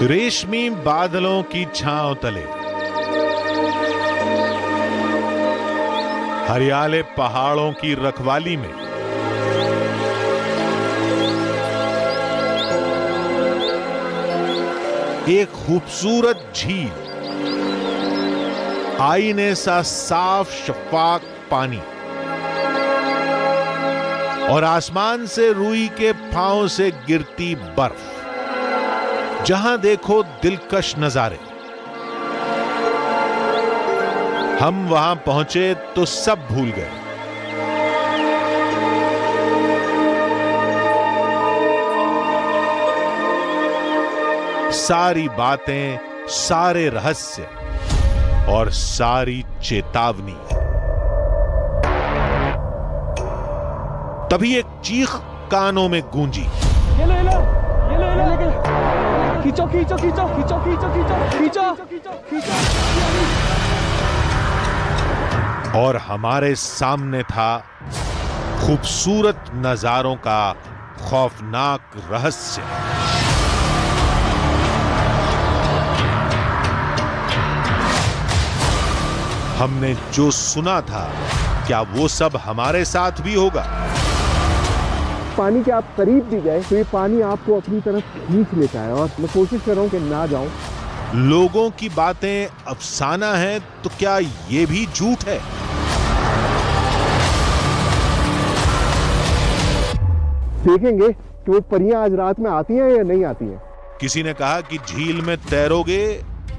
रेशमी बादलों की छांव तले, हरियाले पहाड़ों की रखवाली में एक खूबसूरत झील, आईने सा साफ शफाफ पानी और आसमान से रुई के पांव से गिरती बर्फ। जहां देखो दिलकश नजारे। हम वहां पहुंचे तो सब भूल गए। सारी बातें, सारे रहस्य और सारी चेतावनी। तभी एक चीख कानों में गूंजी। ये लो, ये लो, ये लो, ये लो, खींचो खींचो खींचो खींचो खींचो खींचो खींचो खींचो। और हमारे सामने था खूबसूरत नजारों का खौफनाक रहस्य। हमने जो सुना था, क्या वो सब हमारे साथ भी होगा? पानी के आप करीब भी गए तो ये पानी आपको अपनी तरफ खींच लेता है, और मैं कोशिश कर रहा हूं कि ना जाऊं। लोगों की बातें अफसाना है तो क्या ये भी झूठ है? देखेंगे कि वो परियां आज रात में आती हैं या नहीं आती हैं। किसी ने कहा कि झील में तैरोगे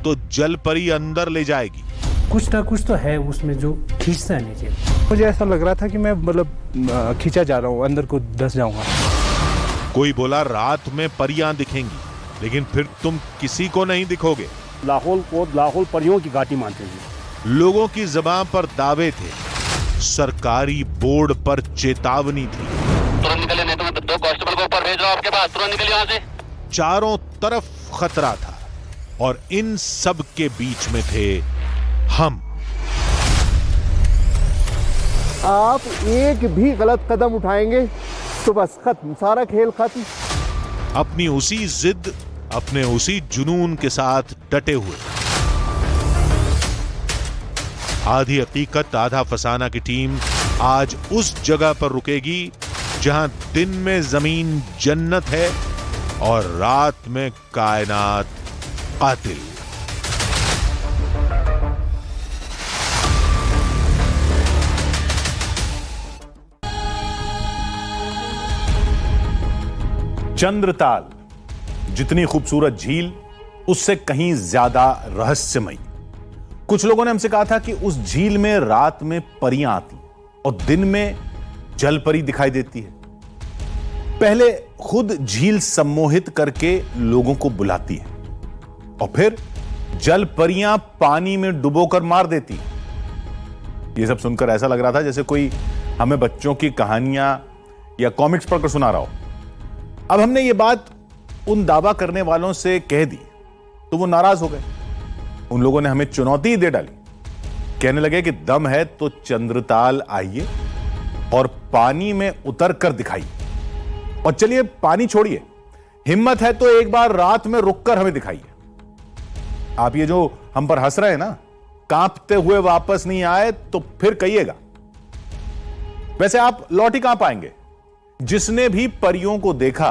तो जल परी अंदर ले जाएगी। कुछ ना कुछ तो है उसमें जो खींचता है नीचे। मुझे ऐसा लग रहा था कि मैं मतलब खींचा जा रहा हूँ, अंदर को धंस जाऊंगा। कोई बोला रात में परियां दिखेंगी, लेकिन फिर तुम किसी को नहीं दिखोगे। लाहौल को लाहौल परियों की घाटी मानते हैं। लोगों की ज़बान पर दावे थे, सरकारी बोर्ड पर चेतावनी थी। तुरंत निकले, नहीं तो मैं 2 कांस्टेबल को ऊपर भेज रहा हूं आपके पास। तुरंत निकलिए यहां से। चारों तरफ खतरा था और इन सब के बीच में थे हम। आप एक भी गलत कदम उठाएंगे तो बस खत्म, सारा खेल खत्म। अपनी उसी जिद, अपने उसी जुनून के साथ डटे हुए। आधी हकीकत आधा फसाना की टीम आज उस जगह पर रुकेगी जहां दिन में जमीन जन्नत है और रात में कायनात कातिल। चंद्रताल जितनी खूबसूरत झील, उससे कहीं ज्यादा रहस्यमयी। कुछ लोगों ने हमसे कहा था कि उस झील में रात में परियां आती और दिन में जल परी दिखाई देती है। पहले खुद झील सम्मोहित करके लोगों को बुलाती है और फिर जल परियां पानी में डुबोकर मार देती है। यह सब सुनकर ऐसा लग रहा था जैसे कोई हमें बच्चों की कहानियां या कॉमिक्स पढ़कर सुना रहा हो। अब हमने ये बात उन दावा करने वालों से कह दी तो वो नाराज हो गए। उन लोगों ने हमें चुनौती दे डाली। कहने लगे कि दम है तो चंद्रताल आइए और पानी में उतर कर दिखाइए। और चलिए पानी छोड़िए, हिम्मत है तो एक बार रात में रुककर हमें दिखाइए। आप ये जो हम पर हंस रहे हैं ना, कांपते हुए वापस नहीं आए तो फिर कहिएगा। वैसे आप लौट ही कहां पाएंगे? जिसने भी परियों को देखा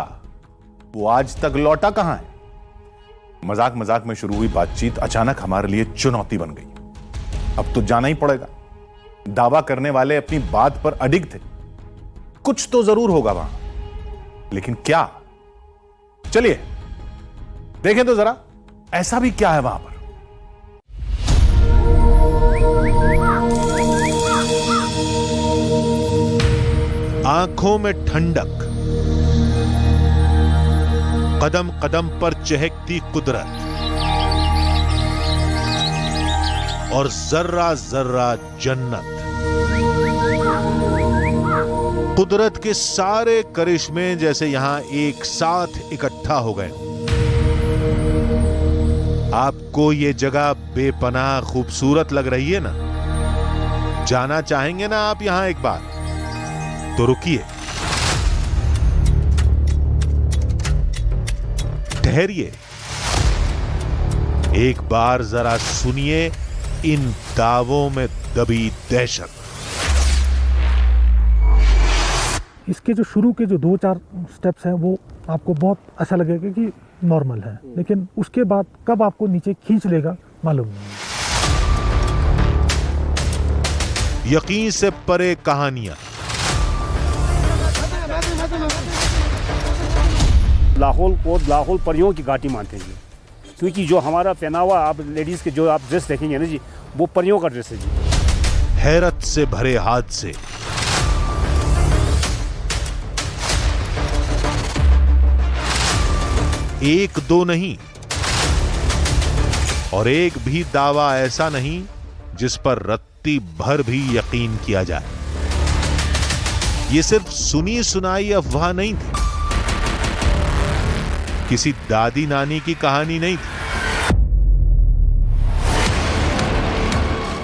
वो आज तक लौटा कहां है? मजाक मजाक में शुरू हुई बातचीत अचानक हमारे लिए चुनौती बन गई। अब तो जाना ही पड़ेगा। दावा करने वाले अपनी बात पर अडिग थे। कुछ तो जरूर होगा वहां, लेकिन क्या? चलिए देखें तो जरा, ऐसा भी क्या है वहां पर। आंखों में ठंडक, कदम कदम पर चहकती कुदरत और जर्रा जर्रा जन्नत। कुदरत के सारे करिश्मे जैसे यहां एक साथ इकट्ठा हो गए। आपको ये जगह बेपनाह खूबसूरत लग रही है ना? जाना चाहेंगे ना आप यहां एक बार? तो रुकिए, ठहरिए एक बार जरा सुनिए इन दावों में दबी दहशत। इसके जो शुरू के जो 2-4 स्टेप्स हैं वो आपको बहुत अच्छा लगेगा कि नॉर्मल है, लेकिन उसके बाद कब आपको नीचे खींच लेगा मालूम नहीं। यकीन से परे कहानियां, लाहौल को लाहौल परियों की घाटी मानते हैं जी, क्योंकि जो हमारा पहनावा आप लेडीज़ के जो आप ड्रेस देखेंगे ना जी, वो परियों का ड्रेस है जी। हैरत से भरे हादसे, एक दो नहीं और एक भी दावा ऐसा नहीं जिस पर रत्ती भर भी यकीन किया जाए। यह सिर्फ सुनी सुनाई अफवाह नहीं थी, किसी दादी नानी की कहानी नहीं थी।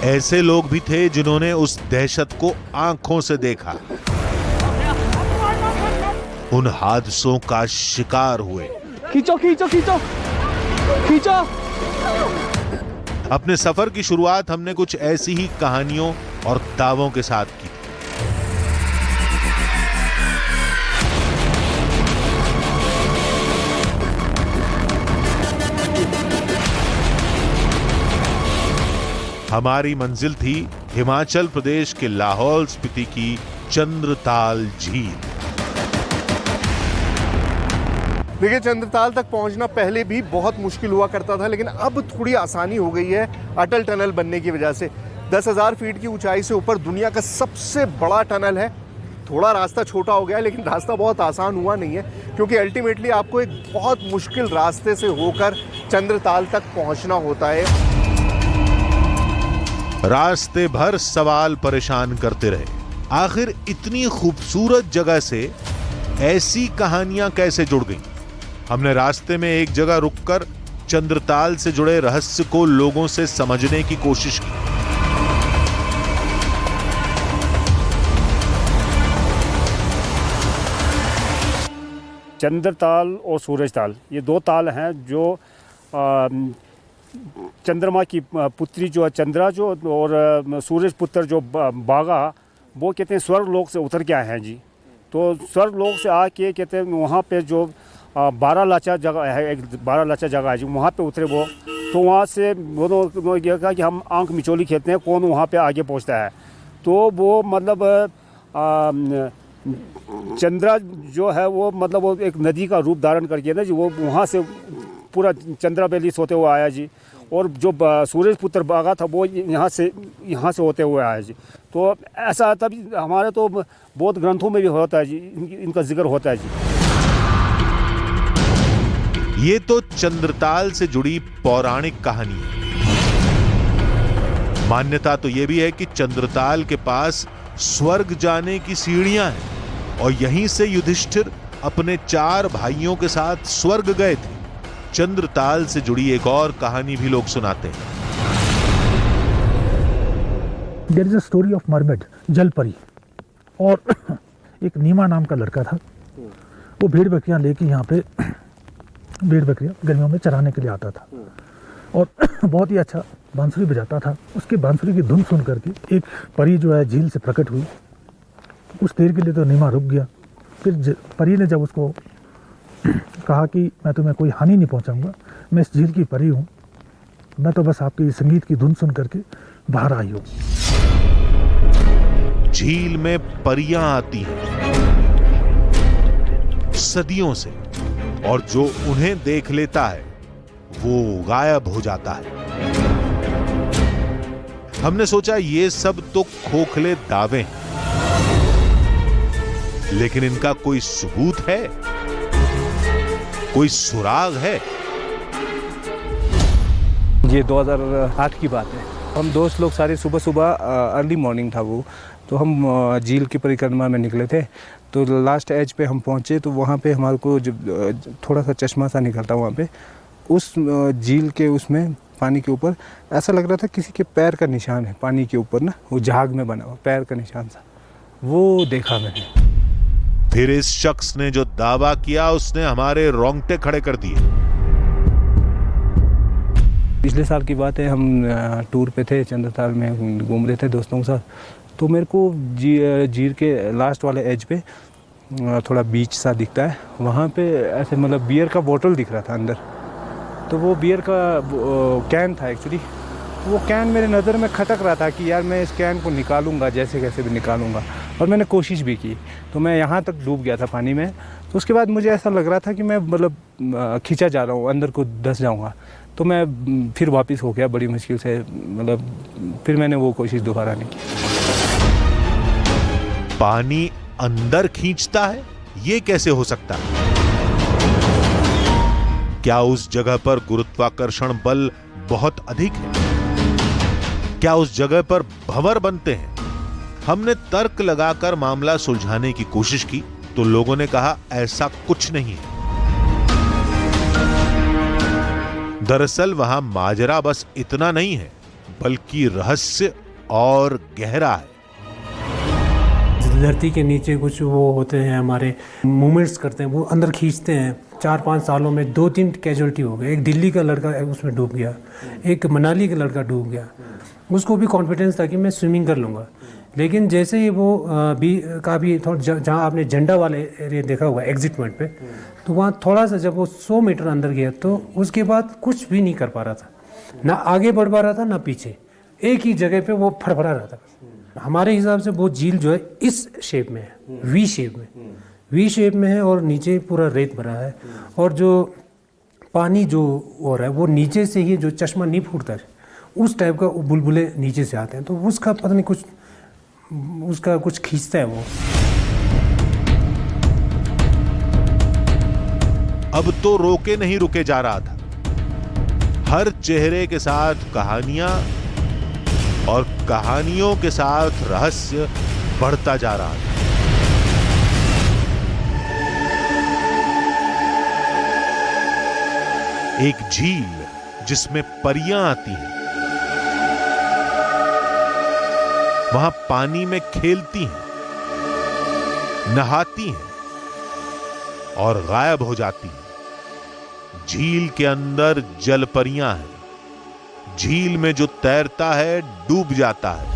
ऐसे लोग भी थे जिन्होंने उस दहशत को आंखों से देखा, उन हादसों का शिकार हुए। खींचो खींचो खींचो खींचो। अपने सफर की शुरुआत हमने कुछ ऐसी ही कहानियों और दावों के साथ की। हमारी मंजिल थी हिमाचल प्रदेश के लाहौल स्पीति की चंद्रताल झील। देखिए, चंद्रताल तक पहुंचना पहले भी बहुत मुश्किल हुआ करता था, लेकिन अब थोड़ी आसानी हो गई है अटल टनल बनने की वजह से। 10,000 फीट की ऊंचाई से ऊपर दुनिया का सबसे बड़ा टनल है। थोड़ा रास्ता छोटा हो गया है, लेकिन रास्ता बहुत आसान हुआ नहीं है, क्योंकि अल्टीमेटली आपको एक बहुत मुश्किल रास्ते से होकर चंद्रताल तक पहुंचना होता है। रास्ते भर सवाल परेशान करते रहे, आखिर इतनी खूबसूरत जगह से ऐसी कहानियां कैसे जुड़ गईं? हमने रास्ते में एक जगह रुककर चंद्रताल से जुड़े रहस्य को लोगों से समझने की कोशिश की। चंद्रताल और सूरजताल, ये दो ताल हैं जो चंद्रमा की पुत्री जो चंद्रा जो और सूरज पुत्र जो बागा, वो कहते हैं स्वर्ग लोक से उतर के आए हैं जी। तो स्वर्ग लोक से आके कहते हैं वहाँ पे जो 12 लाचा जगह है, एक 12 लाचा जगह है जी, वहाँ पे उतरे वो। तो वहाँ से उन्होंने ये कहा कि हम आंख मिचोली खेलते हैं कौन वहाँ पे आगे पहुँचता है। तो वो मतलब चंद्रा जो है वो मतलब वो एक नदी का रूप धारण करके ना जी, वो वहाँ से पूरा चंद्रा वैली से होते हुए आया जी। और जो सूरज पुत्र बागा था वो यहाँ से होते हुए आया जी। तो ऐसा तभी हमारे तो बौद्ध ग्रंथों में भी होता है जी, इनका जिक्र होता है जी। ये तो चंद्रताल से जुड़ी पौराणिक कहानी है। मान्यता तो यह भी है कि चंद्रताल के पास स्वर्ग जाने की सीढ़ियां हैं और यहीं से युधिष्ठिर अपने 4 भाइयों के साथ स्वर्ग गए थे। चंद्रताल से जुड़ी एक और कहानी भी लोग सुनाते हैं। There is a story of mermaid, जल परी, और एक नीमा नाम का लड़का था। वो भेड़ बकरियां लेके यहाँ पे भेड़ बकरियां गर्मियों में चराने के लिए आता था और बहुत ही अच्छा बांसुरी बजाता था। उसके बांसुरी की धुन सुन करके एक परी जो है झील से प्रकट हुई। कुछ देर के लिए तो नीमा रुक गया। फिर परी ने जब उसको कहा कि मैं तुम्हें कोई हानि नहीं पहुंचाऊंगा, मैं इस झील की परी हूं, मैं तो बस आपकी संगीत की धुन सुन करके बाहर आई हूं। झील में परियां आती हैं सदियों से, और जो उन्हें देख लेता है वो गायब हो जाता है। हमने सोचा ये सब तो खोखले दावे हैं, लेकिन इनका कोई सबूत है, कोई सुराग है? ये 2008 की बात है। हम दोस्त लोग सारे सुबह सुबह अर्ली मॉर्निंग था वो, तो हम झील की परिक्रमा में निकले थे। तो लास्ट एज पे हम पहुंचे तो वहाँ पे हमारे को जब थोड़ा सा चश्मा सा निकलता वहाँ पे, उस झील के उसमें पानी के ऊपर ऐसा लग रहा था किसी के पैर का निशान है पानी के ऊपर ना, वो झाग में बना हुआ पैर का निशान सा, वो देखा मैंने। फिर इस शख्स ने जो दावा किया उसने हमारे रोंगटे खड़े कर दिए। पिछले साल की बात है, हम टूर पे थे, चंद्रताल में घूम रहे थे दोस्तों के साथ। तो मेरे को झील के लास्ट वाले एज पे थोड़ा बीच सा दिखता है, वहाँ पे ऐसे मतलब बियर का बोतल दिख रहा था अंदर। तो वो बियर का कैन था एक्चुअली। वो कैन मेरे नज़र में खटक रहा था कि यार मैं इस कैन को निकालूंगा, जैसे कैसे भी निकालूंगा, और मैंने कोशिश भी की। तो मैं यहाँ तक डूब गया था पानी में। तो उसके बाद मुझे ऐसा लग रहा था कि मैं मतलब खींचा जा रहा हूँ, अंदर को धंस जाऊँगा। तो मैं फिर वापस हो गया बड़ी मुश्किल से, मतलब फिर मैंने वो कोशिश दोबारा नहीं की। पानी अंदर खींचता है, ये कैसे हो सकता है? क्या उस जगह पर गुरुत्वाकर्षण बल बहुत अधिक है? क्या उस जगह पर भंवर बनते हैं? हमने तर्क लगाकर मामला सुलझाने की कोशिश की तो लोगों ने कहा ऐसा कुछ नहीं है। दरअसल वहां माजरा बस इतना नहीं है, बल्कि रहस्य और गहरा है। धरती के नीचे कुछ वो होते हैं, हमारे मूवमेंट्स करते हैं, वो अंदर खींचते हैं। 4-5 सालों में 2-3 कैजुअल्टी हो गए। एक दिल्ली का लड़का उसमें डूब गया, एक मनाली का लड़का डूब गया। उसको भी कॉन्फिडेंस था कि मैं स्विमिंग कर लूँगा, लेकिन जैसे ही वो काफ़ी थोड़ा जहाँ आपने झंडा वाले एरिया देखा हुआ एग्जिट पॉइंट पे, तो वहाँ थोड़ा सा जब वो 100 मीटर अंदर गया तो उसके बाद कुछ भी नहीं कर पा रहा था, ना आगे बढ़ पा रहा था ना पीछे, एक ही जगह पे वो फड़फड़ा रहा था। हमारे हिसाब से वो झील जो है इस शेप में है, वी शेप में है, और नीचे पूरा रेत भरा है, और जो पानी जो हो रहा है वो नीचे से ही, जो चश्मा नहीं फूटता है उस टाइप का बुलबुले नीचे से आते हैं। तो उसका पता नहीं कुछ, उसका कुछ खींचता है वो। अब तो रोके नहीं रुके जा रहा था। हर चेहरे के साथ कहानियां और कहानियों के साथ रहस्य बढ़ता जा रहा था। एक झील जिसमें परियां आती हैं, वहां पानी में खेलती हैं, नहाती हैं और गायब हो जाती हैं। झील के अंदर जल परियां हैं। झील में जो तैरता है डूब जाता है।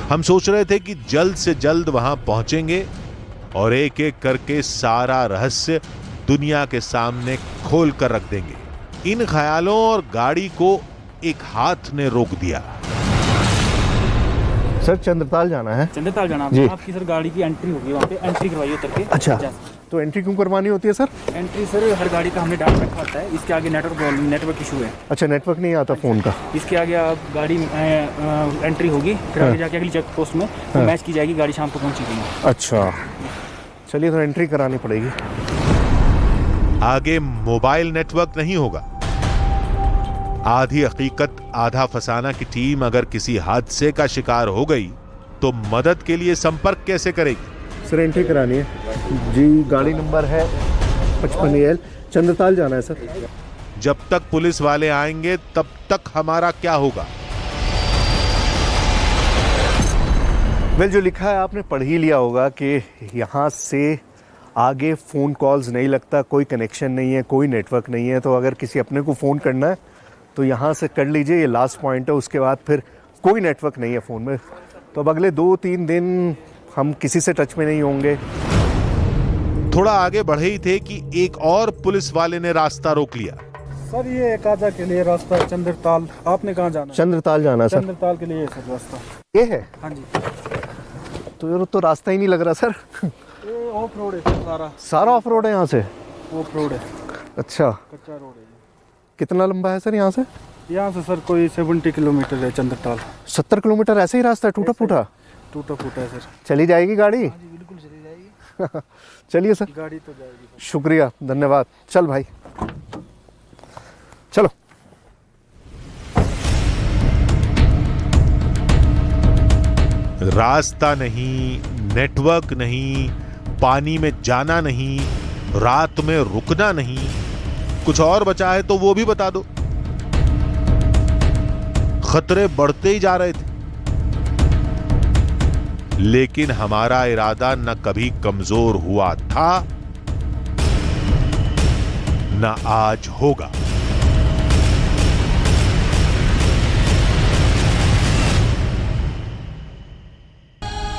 हम सोच रहे थे कि जल्द से जल्द वहां पहुंचेंगे और एक एक करके सारा रहस्य दुनिया के सामने खोल कर रख देंगे। इन ख्यालों और गाड़ी को एक हाथ ने रोक दिया। सर चंद्रताल जाना है। चंद्रताल जाना जी। आपकी सर गाड़ी की एंट्री होगी, वहाँ पे एंट्री करवाइए उतर के। अच्छा, तो एंट्री क्यों करवानी होती है सर? एंट्री सर हर गाड़ी का हमने डाल रखा होता है। इसके आगे नेटवर्क इशू है। अच्छा, नेटवर्क नहीं आता फ़ोन का। इसके आगे आप गाड़ी एंट्री होगी, फिर आगे जाके अगली चेक पोस्ट में मैच की जाएगी, गाड़ी शाम को पहुँचेगी। अच्छा, चलिए तो एंट्री करानी पड़ेगी। आगे मोबाइल नेटवर्क नहीं होगा। आधी हकीकत आधा फसाना की टीम अगर किसी हादसे का शिकार हो गई तो मदद के लिए संपर्क कैसे करेगी? सर एंट्री करानी है जी, गाड़ी नंबर है 55L, चंद्रताल जाना है सर। जब तक पुलिस वाले आएंगे तब तक हमारा क्या होगा? वेल, जो लिखा है आपने पढ़ ही लिया होगा कि यहाँ से आगे फ़ोन कॉल्स नहीं लगता, कोई कनेक्शन नहीं है, कोई नेटवर्क नहीं है। तो अगर किसी अपने को फ़ोन करना है तो यहाँ से कर लीजिए, ये लास्ट पॉइंट है। उसके बाद फिर कोई नेटवर्क नहीं है फ़ोन में। तो अब अगले 2-3 दिन हम किसी से टच में नहीं होंगे। थोड़ा आगे बढ़े ही थे कि एक और पुलिस वाले ने रास्ता रोक लिया। सर ये काजा के लिए रास्ता है, चंद्रताल। आपने कहाँ जाना है? चंद्रताल जाना है सर। चंद्रताल के लिए सर रास्ता ये है? हाँ जी। तो रास्ता ही नहीं लग रहा सर। ये ऑफ रोड है सारा ऑफ रोड है यहाँ से? ऑफ रोड है। अच्छा, कच्चा रोड है। कितना लंबा है सर यहाँ से? यहाँ से सर कोई 70 किलोमीटर है चंद्रताल। 70 किलोमीटर ऐसे ही रास्ता है? टूटा फूटा है सर। चली जाएगी गाड़ी? बिल्कुल चली जाएगी। चलिए सर, गाड़ी तो जाएगी। शुक्रिया, धन्यवाद। चल भाई चलो। रास्ता नहीं, नेटवर्क नहीं, पानी में जाना नहीं, रात में रुकना नहीं, कुछ और बचा है तो वो भी बता दो। खतरे बढ़ते ही जा रहे थे, लेकिन हमारा इरादा न कभी कमजोर हुआ था न आज होगा।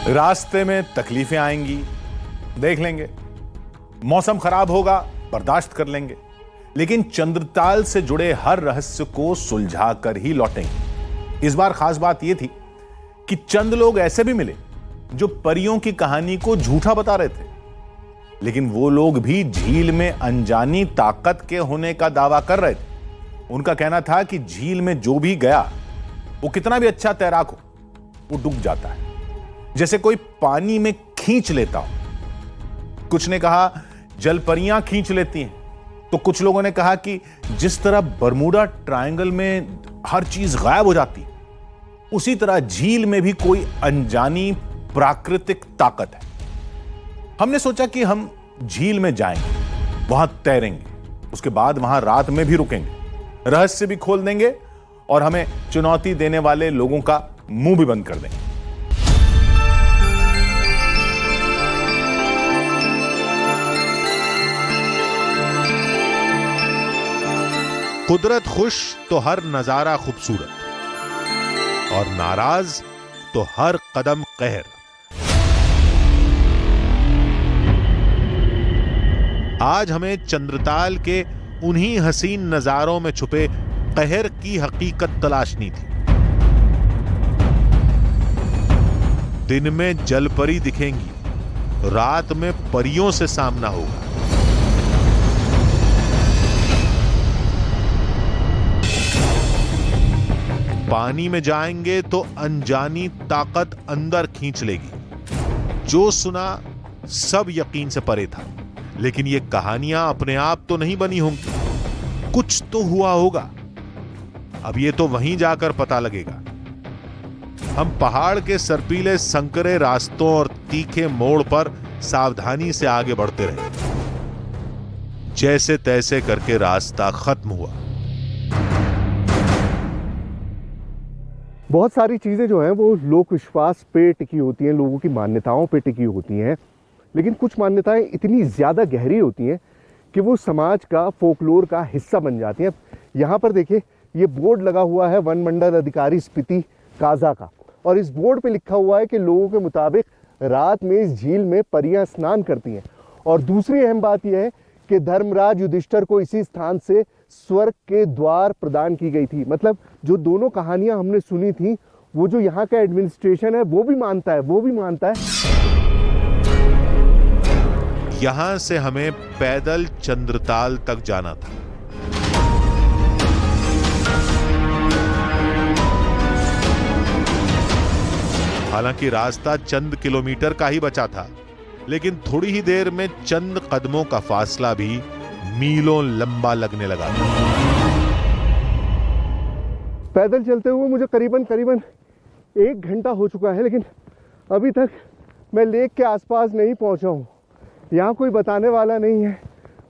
रास्ते में तकलीफें आएंगी, देख लेंगे। मौसम खराब होगा, बर्दाश्त कर लेंगे। लेकिन चंद्रताल से जुड़े हर रहस्य को सुलझा कर ही लौटेंगे। इस बार खास बात यह थी कि चंद लोग ऐसे भी मिले जो परियों की कहानी को झूठा बता रहे थे, लेकिन वो लोग भी झील में अनजानी ताकत के होने का दावा कर रहे थे। उनका कहना था कि झील में जो भी गया वो कितना भी अच्छा तैराक हो, वो डूब जाता है, जैसे कोई पानी में खींच लेता हो। कुछ ने कहा जलपरियां खींच लेती हैं, तो कुछ लोगों ने कहा कि जिस तरह बरमूडा ट्रायंगल में हर चीज गायब हो जाती है, उसी तरह झील में भी कोई अनजानी प्राकृतिक ताकत है। हमने सोचा कि हम झील में जाएंगे, वहां तैरेंगे, उसके बाद वहां रात में भी रुकेंगे, रहस्य भी खोल देंगे और हमें चुनौती देने वाले लोगों का मुंह भी बंद कर देंगे। कुदरत खुश तो हर नजारा खूबसूरत, और नाराज तो हर कदम कहर। आज हमें चंद्रताल के उन्हीं हसीन नजारों में छुपे कहर की हकीकत तलाशनी थी। दिन में जलपरी दिखेंगी, रात में परियों से सामना होगा। पानी में जाएंगे तो अनजानी ताकत अंदर खींच लेगी। जो सुना सब यकीन से परे था, लेकिन ये कहानियां अपने आप तो नहीं बनी होंगी, कुछ तो हुआ होगा। अब ये तो वहीं जाकर पता लगेगा। हम पहाड़ के सर्पीले संकरे रास्तों और तीखे मोड़ पर सावधानी से आगे बढ़ते रहे। जैसे तैसे करके रास्ता खत्म हुआ। बहुत सारी चीज़ें जो हैं वो लोक विश्वास पे टिकी होती हैं, लोगों की मान्यताओं पे टिकी होती हैं, लेकिन कुछ मान्यताएं इतनी ज़्यादा गहरी होती हैं कि वो समाज का फोकलोर का हिस्सा बन जाती हैं। यहाँ पर देखिए, ये बोर्ड लगा हुआ है वन मंडल अधिकारी स्पीति काजा का, और इस बोर्ड पे लिखा हुआ है कि लोगों के मुताबिक रात में इस झील में परियां स्नान करती हैं। और दूसरी अहम बात यह है कि धर्मराज युधिष्ठिर को इसी स्थान से स्वर्ग के द्वार प्रदान की गई थी। मतलब जो दोनों कहानियां हमने सुनी थी, वो जो यहाँ का एडमिनिस्ट्रेशन है वो भी मानता है। यहां से हमें पैदल चंद्रताल तक जाना था। हालांकि रास्ता चंद किलोमीटर का ही बचा था, लेकिन थोड़ी ही देर में चंद कदमों का फासला भी मीलों लंबा लगने लगा। पैदल चलते हुए मुझे करीबन 1 घंटा हो चुका है, लेकिन अभी तक मैं लेक के आसपास नहीं पहुंचा हूं। यहाँ कोई बताने वाला नहीं है,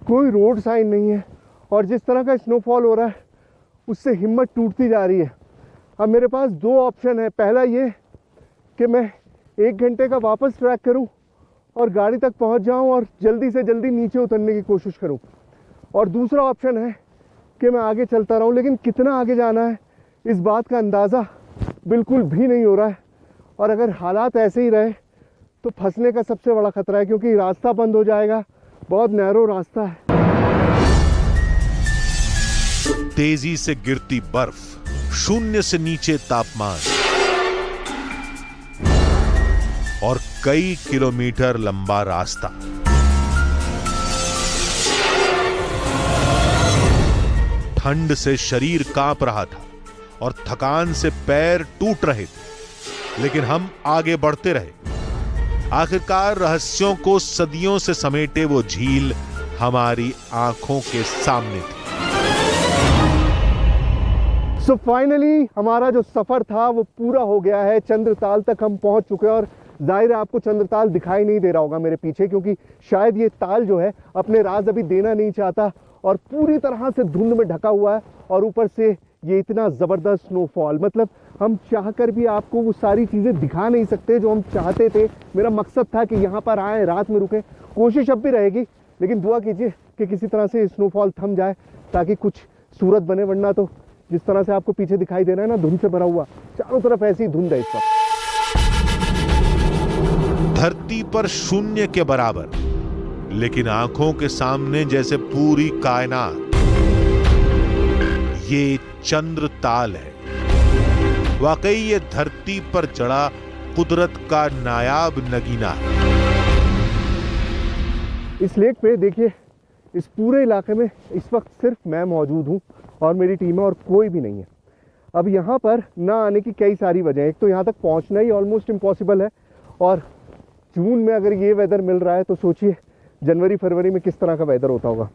कोई रोड साइन नहीं है, और जिस तरह का स्नोफॉल हो रहा है उससे हिम्मत टूटती जा रही है। अब मेरे पास 2 ऑप्शन है। पहला ये कि मैं 1 घंटे का वापस ट्रैक करूं और गाड़ी तक पहुंच जाऊं और जल्दी से जल्दी नीचे उतरने की कोशिश करूं, और दूसरा ऑप्शन है कि मैं आगे चलता रहूं। लेकिन कितना आगे जाना है इस बात का अंदाज़ा बिल्कुल भी नहीं हो रहा है, और अगर हालात ऐसे ही रहे तो फंसने का सबसे बड़ा खतरा है, क्योंकि रास्ता बंद हो जाएगा। बहुत नैरो रास्ता है। तेजी से गिरती बर्फ, 0 से नीचे तापमान और कई किलोमीटर लंबा रास्ता। ठंड से शरीर कांप रहा था और थकान से पैर टूट रहे थे, लेकिन हम आगे बढ़ते रहे। आखिरकार रहस्यों को सदियों से समेटे वो झील हमारी आंखों के सामने थी। सो फाइनली हमारा जो सफर था वो पूरा हो गया है। चंद्रताल तक हम पहुंच चुके हैं, और जाहिर है आपको चंद्रताल दिखाई नहीं दे रहा होगा मेरे पीछे, क्योंकि शायद ये ताल जो है अपने राज अभी देना नहीं चाहता और पूरी तरह से धुंध में ढका हुआ है, और ऊपर से ये इतना ज़बरदस्त स्नोफॉल। मतलब हम चाहकर भी आपको वो सारी चीज़ें दिखा नहीं सकते जो हम चाहते थे। मेरा मकसद था कि यहाँ पर आए, रात में रुकें। कोशिश अब भी रहेगी लेकिन दुआ कीजिए कि किसी तरह से स्नोफॉल थम जाए ताकि कुछ सूरत बने, वरना तो जिस तरह से आपको पीछे दिखाई दे रहा है ना, धुंध से भरा हुआ, चारों तरफ ऐसी धुंध है इस वक्त। धरती पर शून्य के बराबर, लेकिन आंखों के सामने जैसे पूरी कायनात। ये चंद्रताल है। वाकई ये धरती पर जड़ा कुदरत का नायाब नगीना है। इस लेक पे देखिए, इस पूरे इलाके में इस वक्त सिर्फ मैं मौजूद हूँ और मेरी टीम है, और कोई भी नहीं है। अब यहाँ पर ना आने की कई सारी वजह है। एक तो यहाँ तक पहुँचना ही ऑलमोस्ट इम्पॉसिबल है, और जून में अगर ये वेदर मिल रहा है तो सोचिए जनवरी फरवरी में किस तरह का वेदर होता होगा।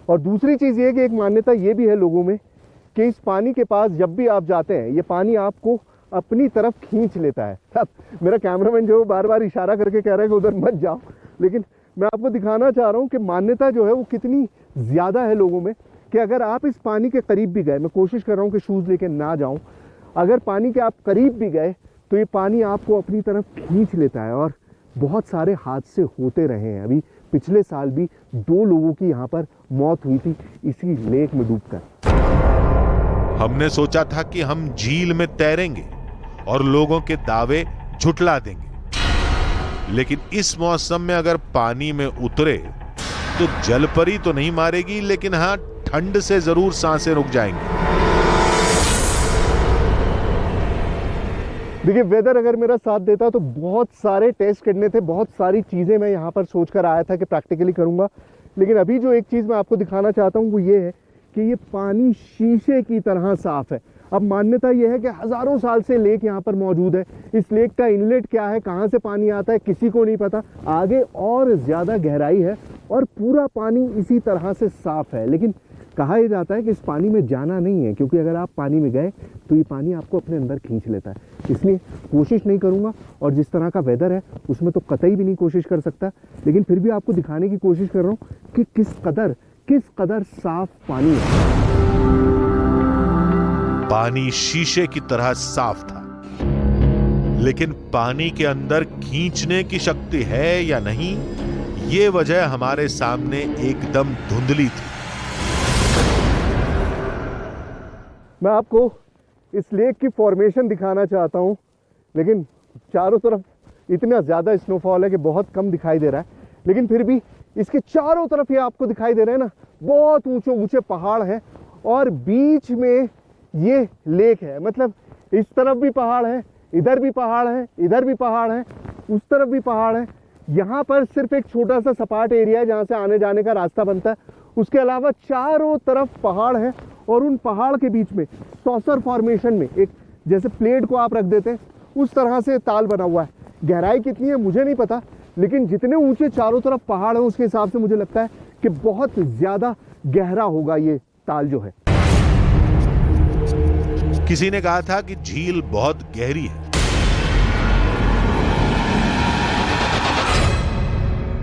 और दूसरी चीज़ ये कि एक मान्यता ये भी है लोगों में कि इस पानी के पास जब भी आप जाते हैं, ये पानी आपको अपनी तरफ खींच लेता है। अब मेरा कैमरामैन जो बार बार इशारा करके कह रहा है कि उधर मत जाओ, लेकिन मैं आपको दिखाना चाह रहा हूँ कि मान्यता जो है वो कितनी ज़्यादा है लोगों में, कि अगर आप इस पानी के करीब भी गए, मैं कोशिश कर रहा हूँ कि शूज़ लेके ना जाऊँ, अगर पानी के आप करीब भी गए तो ये पानी आपको अपनी तरफ खींच लेता है। और बहुत सारे हादसे होते रहे हैं। अभी पिछले साल भी 2 लोगों की यहाँ पर मौत हुई थी इसी लेक में डूबकर। हमने सोचा था कि हम झील में तैरेंगे और लोगों के दावे झुठला देंगे, लेकिन इस मौसम में अगर पानी में उतरे तो जलपरी तो नहीं मारेगी, लेकिन हाँ, ठंड से जरूर सांसें रुक जाएंगी। देखिए, वेदर अगर मेरा साथ देता तो बहुत सारे टेस्ट करने थे, बहुत सारी चीज़ें मैं यहाँ पर सोचकर आया था कि प्रैक्टिकली करूँगा। लेकिन अभी जो एक चीज़ मैं आपको दिखाना चाहता हूँ वो ये है कि ये पानी शीशे की तरह साफ है। अब मान्यता ये है कि हज़ारों साल से लेक यहाँ पर मौजूद है। इस लेक का इनलेट क्या है, कहाँ से पानी आता है, किसी को नहीं पता। आगे और ज़्यादा गहराई है और पूरा पानी इसी तरह से साफ है। लेकिन कहा यह जाता है कि इस पानी में जाना नहीं है, क्योंकि अगर आप पानी में गए तो ये पानी आपको अपने अंदर खींच लेता है। इसलिए कोशिश नहीं करूँगा, और जिस तरह का वेदर है उसमें तो कतई भी नहीं कोशिश कर सकता। लेकिन फिर भी आपको दिखाने की कोशिश कर रहा हूँ कि किस कदर साफ पानी है। पानी शीशे की तरह साफ था, लेकिन पानी के अंदर खींचने की शक्ति है या नहीं, ये वजह हमारे सामने एकदम धुंधली थी। मैं आपको इस लेक की फॉर्मेशन दिखाना चाहता हूँ, लेकिन चारों तरफ इतना ज़्यादा स्नोफॉल है कि बहुत कम दिखाई दे रहा है। लेकिन फिर भी इसके चारों तरफ ये आपको दिखाई दे रहे हैं ना, बहुत ऊंचे ऊंचे पहाड़ हैं और बीच में ये लेक है। मतलब इस तरफ भी पहाड़ है, इधर भी पहाड़ है, इधर भी पहाड़ है, उस तरफ भी पहाड़ है। यहाँ पर सिर्फ एक छोटा सा सपाट एरिया है जहाँ से आने जाने का रास्ता बनता है। उसके अलावा चारों तरफ पहाड़ है, और उन पहाड़ के बीच में सॉसर फॉर्मेशन में, एक जैसे प्लेट को आप रख देते हैं उस तरह से ताल बना हुआ है। गहराई कितनी है मुझे नहीं पता, लेकिन जितने ऊंचे चारों तरफ पहाड़ हैं उसके हिसाब से मुझे लगता है कि बहुत ज़्यादा गहरा होगा ये ताल जो है। किसी ने कहा था कि झील बहुत गहरी है,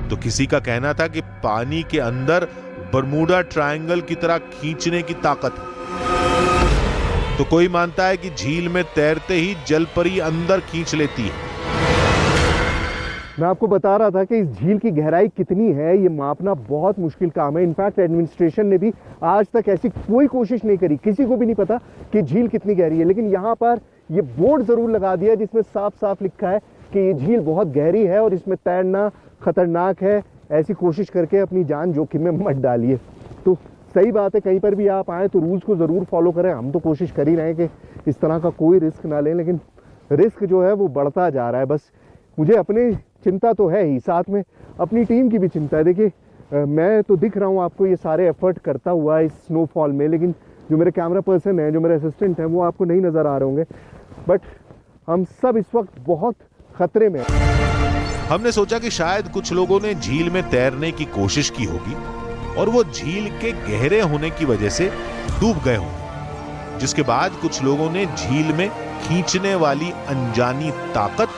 तो किसी का कहना था कि पानी के अंदर बरमूडा ट्रायंगल की तरह खींचने की ताकत है, तो कोई मानता है कि झील में तैरते ही जलपरी अंदर खींच लेती है। मैं आपको बता रहा था कि इस झील की गहराई कितनी है ये मापना बहुत मुश्किल काम है। इनफैक्ट एडमिनिस्ट्रेशन ने भी आज तक ऐसी कोई कोशिश नहीं करी, किसी को भी नहीं पता कि झील कितनी गहरी है। लेकिन यहाँ पर ये बोर्ड ज़रूर लगा दिया जिसमें साफ साफ लिखा है कि ये झील बहुत गहरी है और इसमें तैरना खतरनाक है, ऐसी कोशिश करके अपनी जान जोखिम में मत डालिए। तो सही बात है, कहीं पर भी आप आएँ तो रूल्स को ज़रूर फॉलो करें। हम तो कोशिश कर ही रहे हैं कि इस तरह का कोई रिस्क ना लें, लेकिन रिस्क जो है वो बढ़ता जा रहा है। बस मुझे अपनी चिंता तो है ही, साथ में अपनी टीम की भी चिंता है। देखिए, मैं तो दिख रहा हूँ आपको ये सारे एफर्ट करता हुआ इस स्नोफॉल में, लेकिन जो मेरे कैमरा पर्सन हैं, जो मेरे असिस्टेंट हैं, वो आपको नहीं नज़र आ रहे होंगे। बट हम सब इस वक्त बहुत खतरे में हैं। हमने सोचा कि शायद कुछ लोगों ने झील में तैरने की कोशिश की होगी और वो झील के गहरे होने की वजह से डूब गए होंगे, जिसके बाद कुछ लोगों ने झील में खींचने वाली अनजानी ताकत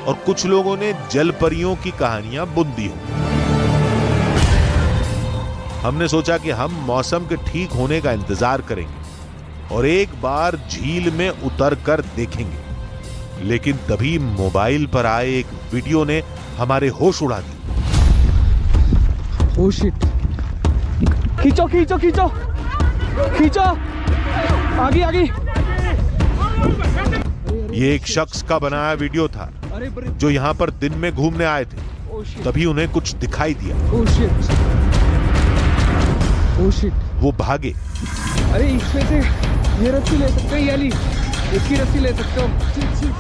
और कुछ लोगों ने जलपरियों की कहानियां बुन दी होंगी। हमने सोचा कि हम मौसम के ठीक होने का इंतजार करेंगे और एक बार झील में उतरकर देखेंगे, लेकिन तभी मोबाइल पर आए एक वीडियो ने हमारे होश उड़ा दिए। ओह शिट, खींचो खींचो खींचो खींचो, आगे आगे। ये एक शख्स का बनाया वीडियो था जो यहाँ पर दिन में घूमने आए थे, तभी उन्हें कुछ दिखाई दिया। ओह शिट, ओह शिट, वो भागे। अरे इसमें से ये रस्सी ले सकते हो, ये वाली इसकी रस्सी ले सकते हो।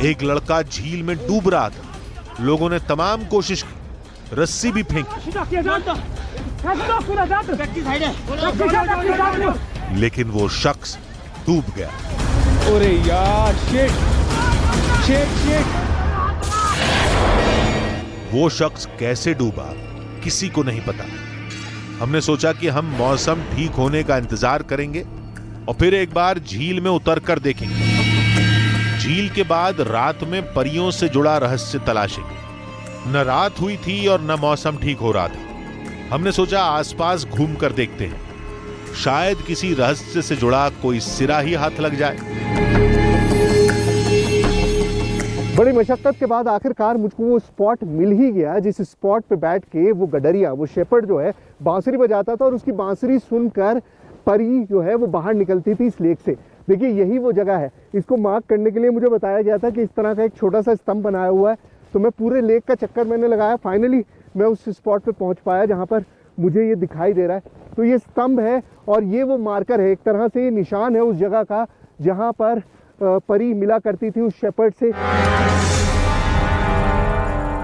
एक लड़का झील में डूब रहा था, लोगों ने तमाम कोशिश की, रस्सी भी फेंकी, लेकिन वो शख्स डूब गया। अरे यार शिट शिट शिट। वो शख्स कैसे डूबा किसी को नहीं पता। हमने सोचा कि हम मौसम ठीक होने का इंतजार करेंगे और फिर एक बार झील में उतर कर देखेंगे। झील के बाद रात में परियों से जुड़ा रहस्य तलाशेंगे। न रात हुई थी और न मौसम ठीक हो रहा था। हमने सोचा आसपास घूम कर देखते हैं, शायद किसी रहस्य से जुड़ा कोई सिरा ही हाथ लग जाए। बड़ी मशक्कत के बाद आखिरकार मुझको वो स्पॉट मिल ही गया, जिस स्पॉट पे बैठ के वो गडरिया, वो शेपर्ड जो है, बांसुरी बजाता था और उसकी बांसुरी सुनकर परी जो है वो बाहर निकलती थी इस लेक से। देखिए यही वो जगह है। इसको मार्क करने के लिए मुझे बताया गया था कि इस तरह का एक छोटा सा स्तंभ बनाया हुआ है, तो मैं पूरे लेक का चक्कर मैंने लगाया। फाइनली मैं उस स्पॉट पे पहुंच पाया जहां पर मुझे ये दिखाई दे रहा है। तो ये स्तंभ है और ये वो मार्कर है, एक तरह से ये निशान है उस जगह का जहां पर परी मिला करती थी उस शेपर्ड से।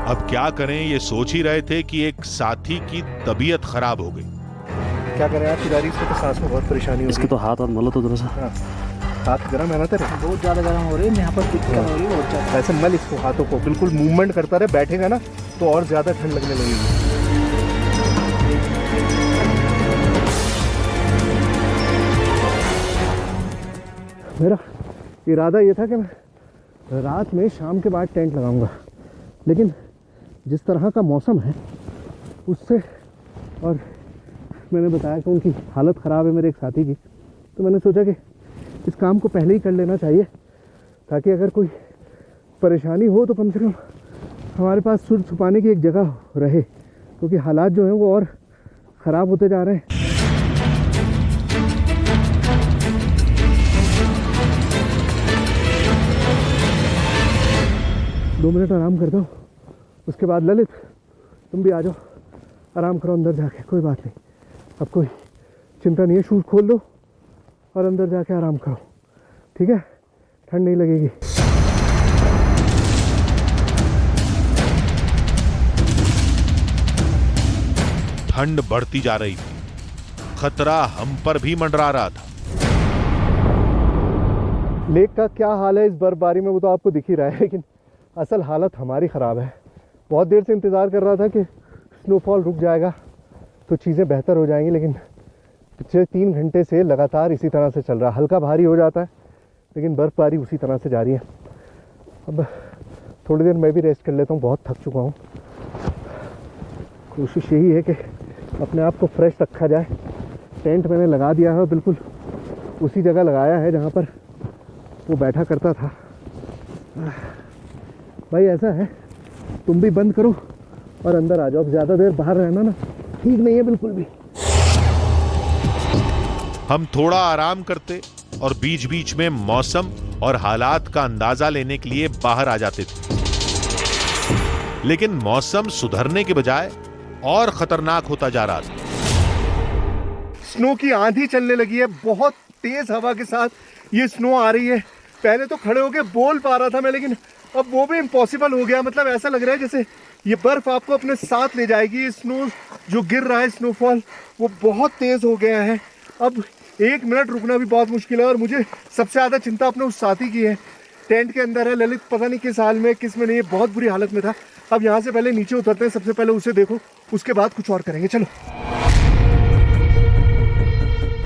अब क्या करें ये सोच ही रहे थे कि एक साथी की तबीयत खराब हो गई। क्या करें यार खिलाड़ी, इसको तो सांस में बहुत परेशानी हो रही है। तो हाथ मलो तो थोड़ा सा। हाथ गर्म है ना तेरे? बहुत ज़्यादा गर्म हो रही है यहाँ पर, दिक्कत हो रही है बहुत ज़्यादा। ऐसे मल इसको हाथों को, बिल्कुल मूवमेंट करता रहे, बैठेगा ना तो और ज़्यादा ठंड लगने लगेगी। मेरा इरादा ये था कि मैं रात में शाम के बाद टेंट लगाऊंगा, लेकिन जिस तरह का मौसम है उससे, और मैंने बताया कि उनकी हालत ख़राब है मेरे एक साथी की, तो मैंने सोचा कि इस काम को पहले ही कर लेना चाहिए ताकि अगर कोई परेशानी हो तो कम से कम हमारे पास सुर छुपाने की एक जगह रहे, क्योंकि हालात जो हैं वो और ख़राब होते जा रहे हैं। 2 मिनट आराम कर दो, उसके बाद ललित तुम भी आ जाओ, आराम करो अंदर जाके, कोई बात नहीं, अब कोई चिंता नहीं है। शूज़ खोल लो और अंदर जाके आराम करो, ठीक है? ठंड नहीं लगेगी। ठंड बढ़ती जा रही थी, खतरा हम पर भी मंडरा रहा था। लेक का क्या हाल है इस बर्फबारी में वो तो आपको दिख ही रहा है, लेकिन असल हालत हमारी ख़राब है। बहुत देर से इंतज़ार कर रहा था कि स्नोफॉल रुक जाएगा तो चीज़ें बेहतर हो जाएंगी, लेकिन पिछले 3 घंटे से लगातार इसी तरह से चल रहा है। हल्का भारी हो जाता है लेकिन बर्फबारी उसी तरह से जा रही है। अब थोड़ी देर मैं भी रेस्ट कर लेता हूँ, बहुत थक चुका हूँ। कोशिश यही है कि अपने आप को फ्रेश रखा जाए। टेंट मैंने लगा दिया है, बिल्कुल उसी जगह लगाया है जहाँ पर वो बैठा करता था। भाई ऐसा है, तुम भी बंद करो और अंदर आ जाओ, ज़्यादा देर बाहर रहना ना ठीक नहीं है बिल्कुल भी। हम थोड़ा आराम करते और बीच बीच में मौसम और हालात का अंदाजा लेने के लिए बाहर आ जाते थे, लेकिन मौसम सुधरने के बजाय और खतरनाक होता जा रहा था। स्नो की आंधी चलने लगी है, बहुत तेज हवा के साथ ये स्नो आ रही है। पहले तो खड़े होके बोल पा रहा था मैं, लेकिन अब वो भी इम्पॉसिबल हो गया। मतलब ऐसा लग रहा है जैसे ये बर्फ आपको अपने साथ ले जाएगी। स्नो जो गिर रहा है, स्नोफॉल वो बहुत तेज हो गया है। अब 1 मिनट रुकना भी बहुत मुश्किल है। और मुझे सबसे ज़्यादा चिंता अपने उस साथी की है, टेंट के अंदर है। ललित पता नहीं किस हाल में, किस में नहीं, बहुत बुरी हालत में था। अब यहाँ से पहले नीचे उतरते हैं, सबसे पहले उसे देखो, उसके बाद कुछ और करेंगे। चलो।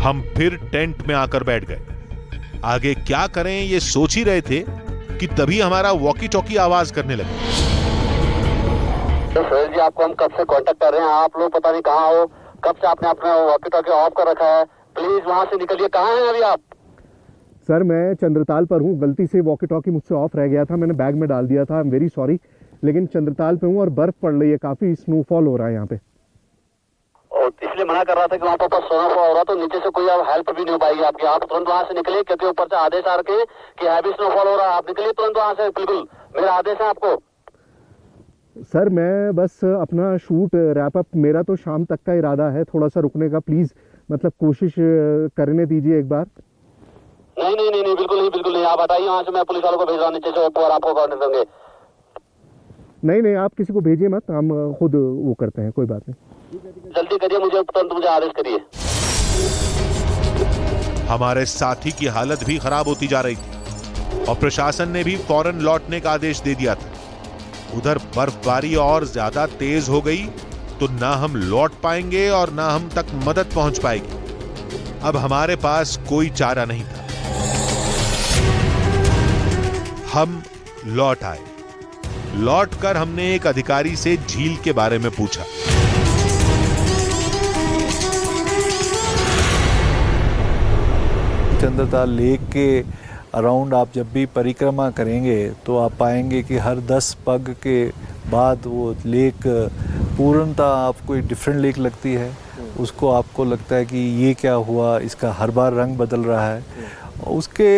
हम फिर टेंट में आकर बैठ गए। आगे क्या करें ये सोच ही रहे थे कि तभी हमारा वॉकी टॉकी आवाज करने लगा। तो सुरेश जी, आपको हम कब से कांटेक्ट कर रहे हैं, आप लोग पता नहीं कहाँ हो, कब से आपने अपना वॉकी टॉकी ऑफ कर रखा है, प्लीज वहां से निकलिए। कहाँ हैं अभी आप? सर मैं चंद्रताल पर हूँ, गलती से वॉकी टॉकी मुझसे ऑफ रह गया था, मैंने बैग में डाल दिया था, आई एम वेरी सॉरी। लेकिन चंद्रताल पे हूँ और बर्फ पड़ रही है, काफ़ी स्नोफॉल हो रहा है यहाँ पे। और इसलिए मना कर रहा था कि वहाँ पर स्नोफॉल हो रहा तो नीचे से कोई अब हेल्प भी नहीं हो पाएगी आपकी। आप तुरंत वहाँ से निकलिए क्योंकि ऊपर से आदेश आ रखे कि हैवी स्नोफॉल हो रहा है। आप निकलिए तुरंत वहाँ से, बिल्कुल मेरा आदेश है आपको। सर मैं बस अपना शूट रैप अप, मेरा तो शाम तक का इरादा है, थोड़ा सा रुकने का प्लीज़, मतलब कोशिश करने दीजिए एक बार। नहीं, बिल्कुल नहीं। आप हटाइए वहाँ से, मैं पुलिस वालों को भेज रहा हूँ नीचे से ऊपर, आपको कोऑर्डिनेट देंगे। नहीं आप किसी को भेजिए मत, हम खुद वो करते हैं, कोई बात नहीं। जल्दी करिए, मुझे तुरंत मुझे आदेश करिए। हमारे साथी की हालत भी खराब होती जा रही थी और प्रशासन ने भी फौरन लौटने का आदेश दे दिया था। उधर बर्फबारी और ज्यादा तेज हो गई तो ना हम लौट पाएंगे और ना हम तक मदद पहुंच पाएगी। अब हमारे पास कोई चारा नहीं था। हम लौट आए। लौटकर हमने एक अधिकारी से झील के बारे में पूछा। चंद्रताल लेक के अराउंड आप जब भी परिक्रमा करेंगे तो आप पाएंगे कि हर 10 पग के बाद वो लेक पूर्णतः आपको एक डिफरेंट लेक लगती है। उसको आपको लगता है कि ये क्या हुआ, इसका हर बार रंग बदल रहा है। उसके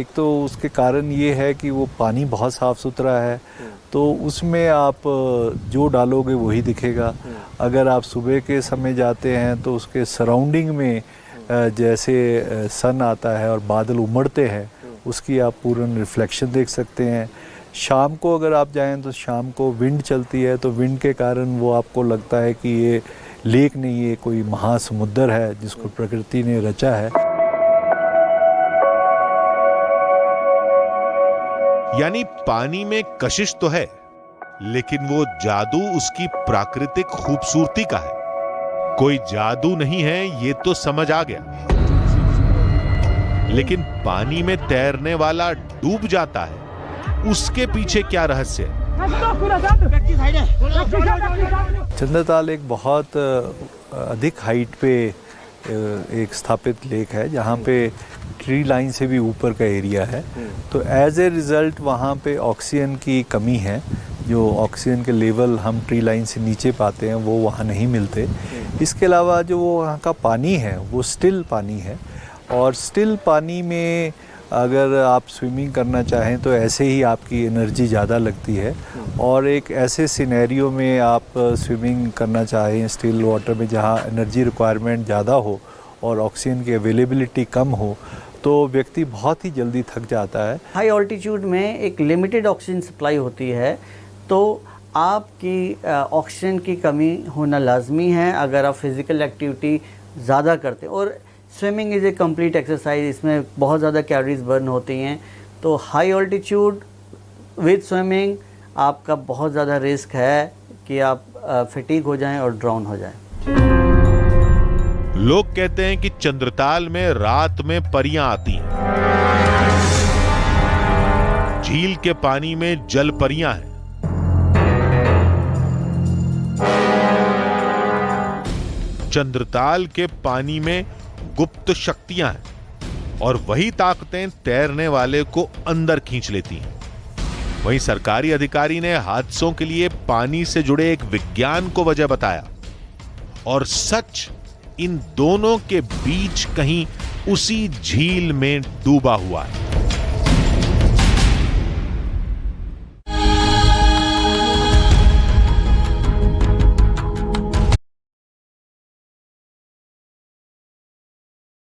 एक तो उसके कारण ये है कि वो पानी बहुत साफ़ सुथरा है, तो उसमें आप जो डालोगे वही दिखेगा। अगर आप सुबह के समय जाते हैं तो उसके सराउंडिंग में जैसे सन आता है और बादल उमड़ते हैं, उसकी आप पूर्ण रिफ्लेक्शन देख सकते हैं। शाम को अगर आप जाएं तो शाम को विंड चलती है, तो विंड के कारण वो आपको लगता है कि ये लेक नहीं, ये कोई महासमुद्र है जिसको प्रकृति ने रचा है। यानी पानी में कशिश तो है, लेकिन वो जादू उसकी प्राकृतिक खूबसूरती का है। कोई जादू नहीं है, ये तो समझ आ गया। लेकिन पानी में तैरने वाला डूब जाता है, उसके पीछे क्या रहस्य है? चंद्रताल एक बहुत अधिक हाइट पे एक स्थापित लेक है जहाँ पे ट्री लाइन से भी ऊपर का एरिया है। तो एज ए रिज़ल्ट वहाँ पे ऑक्सीजन की कमी है। जो ऑक्सीजन के लेवल हम ट्री लाइन से नीचे पाते हैं वो वहाँ नहीं मिलते। इसके अलावा जो वो वहाँ का पानी है वो स्टिल पानी है, और स्टिल पानी में अगर आप स्विमिंग करना चाहें तो ऐसे ही आपकी एनर्जी ज़्यादा लगती है। और एक ऐसे सिनेरियो में आप स्विमिंग करना चाहें स्टिल वाटर में जहाँ एनर्जी रिक्वायरमेंट ज़्यादा हो और ऑक्सीजन की अवेलेबिलिटी कम हो, तो व्यक्ति बहुत ही जल्दी थक जाता है। हाई ऑल्टीट्यूड में एक लिमिटेड ऑक्सीजन सप्लाई होती है, तो आपकी ऑक्सीजन की कमी होना लाजमी है अगर आप फिज़िकल एक्टिविटी ज़्यादा करते हैं। और swimming is a complete exercise, इसमें बहुत ज़्यादा कैलोरीज बर्न होती हैं। तो हाई ऑल्टीट्यूड विद स्विमिंग आपका बहुत ज़्यादा रिस्क है कि आप फटीग हो जाएं और ड्राउन हो जाएं। लोग कहते हैं कि चंद्रताल में रात में परियां आती हैं। झील के पानी में जल परियां हैं। चंद्रताल के पानी में गुप्त शक्तियां हैं और वही ताकतें तैरने वाले को अंदर खींच लेती हैं। वहीं सरकारी अधिकारी ने हादसों के लिए पानी से जुड़े एक विज्ञान को वजह बताया, और सच इन दोनों के बीच कहीं उसी झील में डूबा हुआ है।